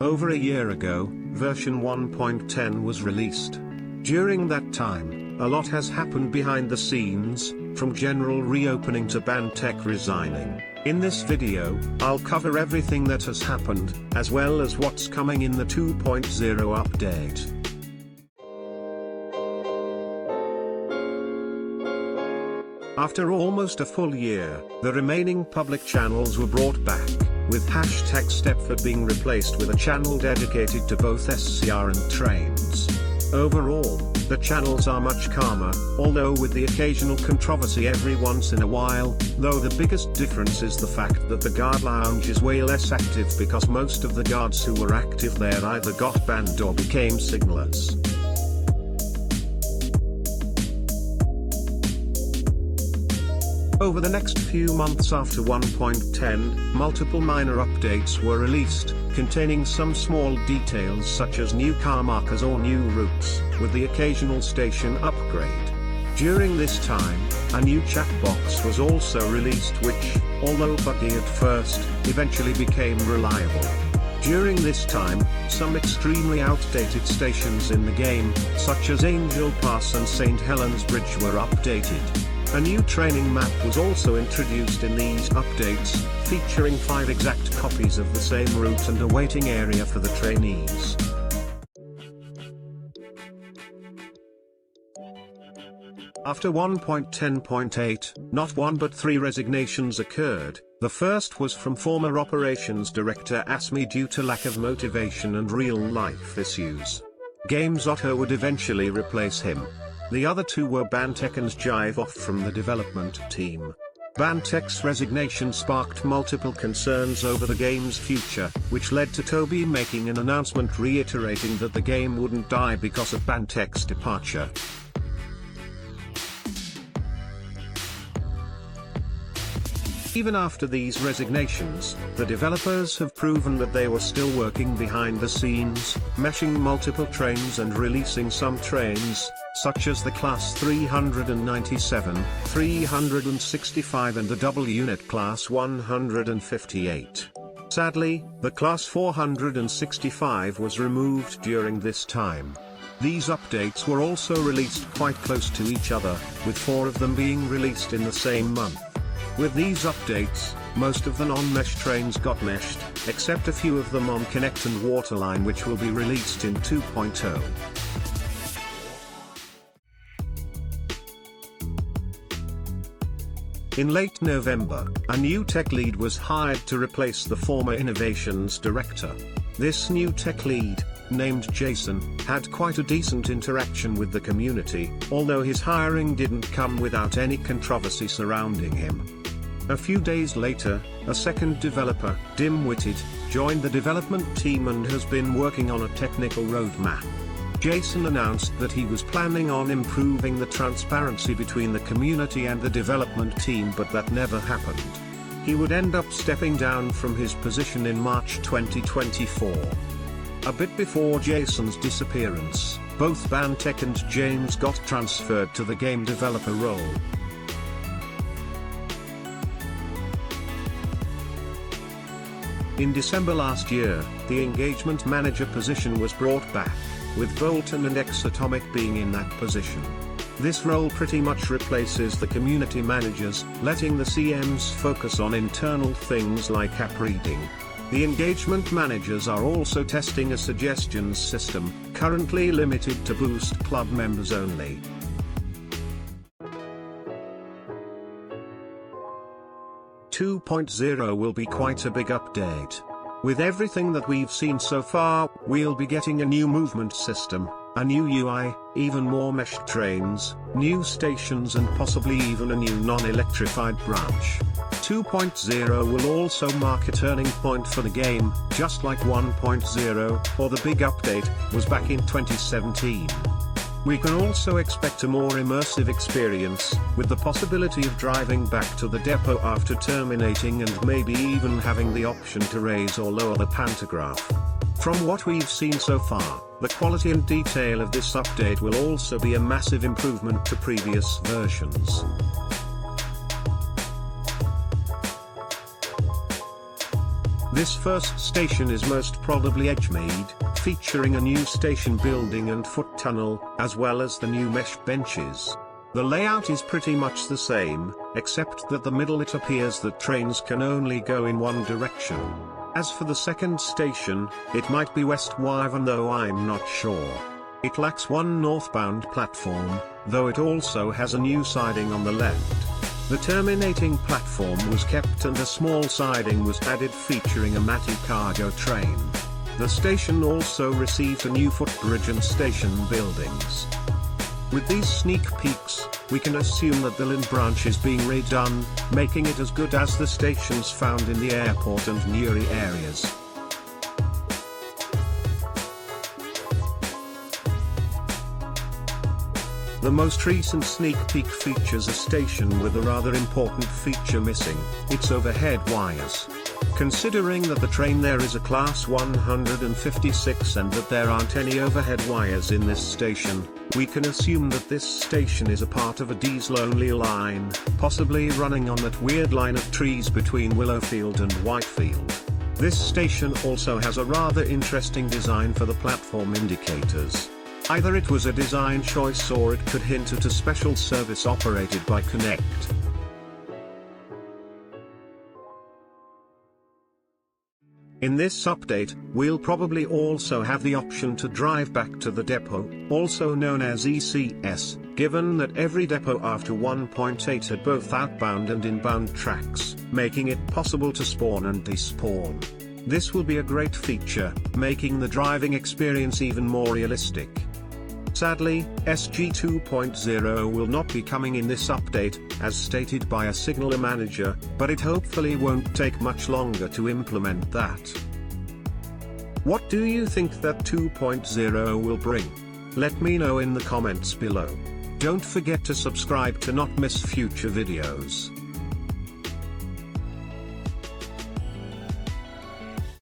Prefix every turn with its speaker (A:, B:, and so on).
A: Over a year ago, version 1.10 was released. During that time, a lot has happened behind the scenes, from general reopening to BANTech resigning. In this video, I'll cover everything that has happened, as well as what's coming in the 2.0 update. After almost a full year, the remaining public channels were brought back, with hashtag Stepford being replaced with a channel dedicated to both SCR and trains. Overall, the channels are much calmer, although with the occasional controversy every once in a while, though the biggest difference is the fact that the guard lounge is way less active because most of the guards who were active there either got banned or became signalers. Over the next few months after 1.10, multiple minor updates were released, containing some small details such as new car markers or new routes, with the occasional station upgrade. During this time, a new chat box was also released which, although buggy at first, eventually became reliable. During this time, some extremely outdated stations in the game, such as Angel Pass and St. Helens Bridge, were updated. A new training map was also introduced in these updates, featuring 5 exact copies of the same route and a waiting area for the trainees. After 1.10.8, not 1 but 3 resignations occurred. The first was from former operations director ASMI due to lack of motivation and real-life issues. Games Otto would eventually replace him. The other 2 were BANTech and Jive off from the development team. BANTech's resignation sparked multiple concerns over the game's future, which led to Toby making an announcement reiterating that the game wouldn't die because of BANTech's departure. Even after these resignations, the developers have proven that they were still working behind the scenes, meshing multiple trains and releasing some trains, such as the Class 397, 365 and the double unit Class 158. Sadly, the Class 465 was removed during this time. These updates were also released quite close to each other, with 4 of them being released in the same month. With these updates, most of the non-mesh trains got meshed, except a few of them on Connect and Waterline, which will be released in 2.0. In late November, a new tech lead was hired to replace the former innovations director. This new tech lead, named Jason, had quite a decent interaction with the community, although his hiring didn't come without any controversy surrounding him. A few days later, a second developer, Dim-Witted, joined the development team and has been working on a technical roadmap. Jason announced that he was planning on improving the transparency between the community and the development team, but that never happened. He would end up stepping down from his position in March 2024. A bit before Jason's disappearance, both BANTech and James got transferred to the game developer role. In December last year, the engagement manager position was brought back, with Bolton and Exatomic being in that position. This role pretty much replaces the community managers, letting the CMs focus on internal things like app reading. The engagement managers are also testing a suggestions system, currently limited to Boost Club members only. Two 2.0 will be quite a big update. With everything that we've seen so far, we'll be getting a new movement system, a new UI, even more meshed trains, new stations and possibly even a new non-electrified branch. 2.0 will also mark a turning point for the game, just like 1.0, or the big update, was back in 2017. We can also expect a more immersive experience, with the possibility of driving back to the depot after terminating and maybe even having the option to raise or lower the pantograph. From what we've seen so far, the quality and detail of this update will also be a massive improvement to previous versions. This first station is most probably edge-made, featuring a new station building and foot tunnel, as well as the new mesh benches. The layout is pretty much the same, except that the middle it appears that trains can only go in one direction. As for the second station, it might be West Wyvern though I'm not sure. It lacks one northbound platform, though it also has a new siding on the left. The terminating platform was kept and a small siding was added featuring a Matty cargo train. The station also received a new footbridge and station buildings. With these sneak peeks, we can assume that the Lynn branch is being redone, making it as good as the stations found in the airport and Newry areas. The most recent sneak peek features a station with a rather important feature missing, its overhead wires. Considering that the train there is a Class 156 and that there aren't any overhead wires in this station, we can assume that this station is a part of a diesel-only line, possibly running on that weird line of trees between Willowfield and Whitefield. This station also has a rather interesting design for the platform indicators. Either it was a design choice or it could hint at a special service operated by Connect. In this update, we'll probably also have the option to drive back to the depot, also known as ECS, given that every depot after 1.8 had both outbound and inbound tracks, making it possible to spawn and despawn. This will be a great feature, making the driving experience even more realistic. Sadly, SG 2.0 will not be coming in this update, as stated by a signaler manager, but it hopefully won't take much longer to implement that. What do you think that 2.0 will bring? Let me know in the comments below. Don't forget to subscribe to not miss future videos.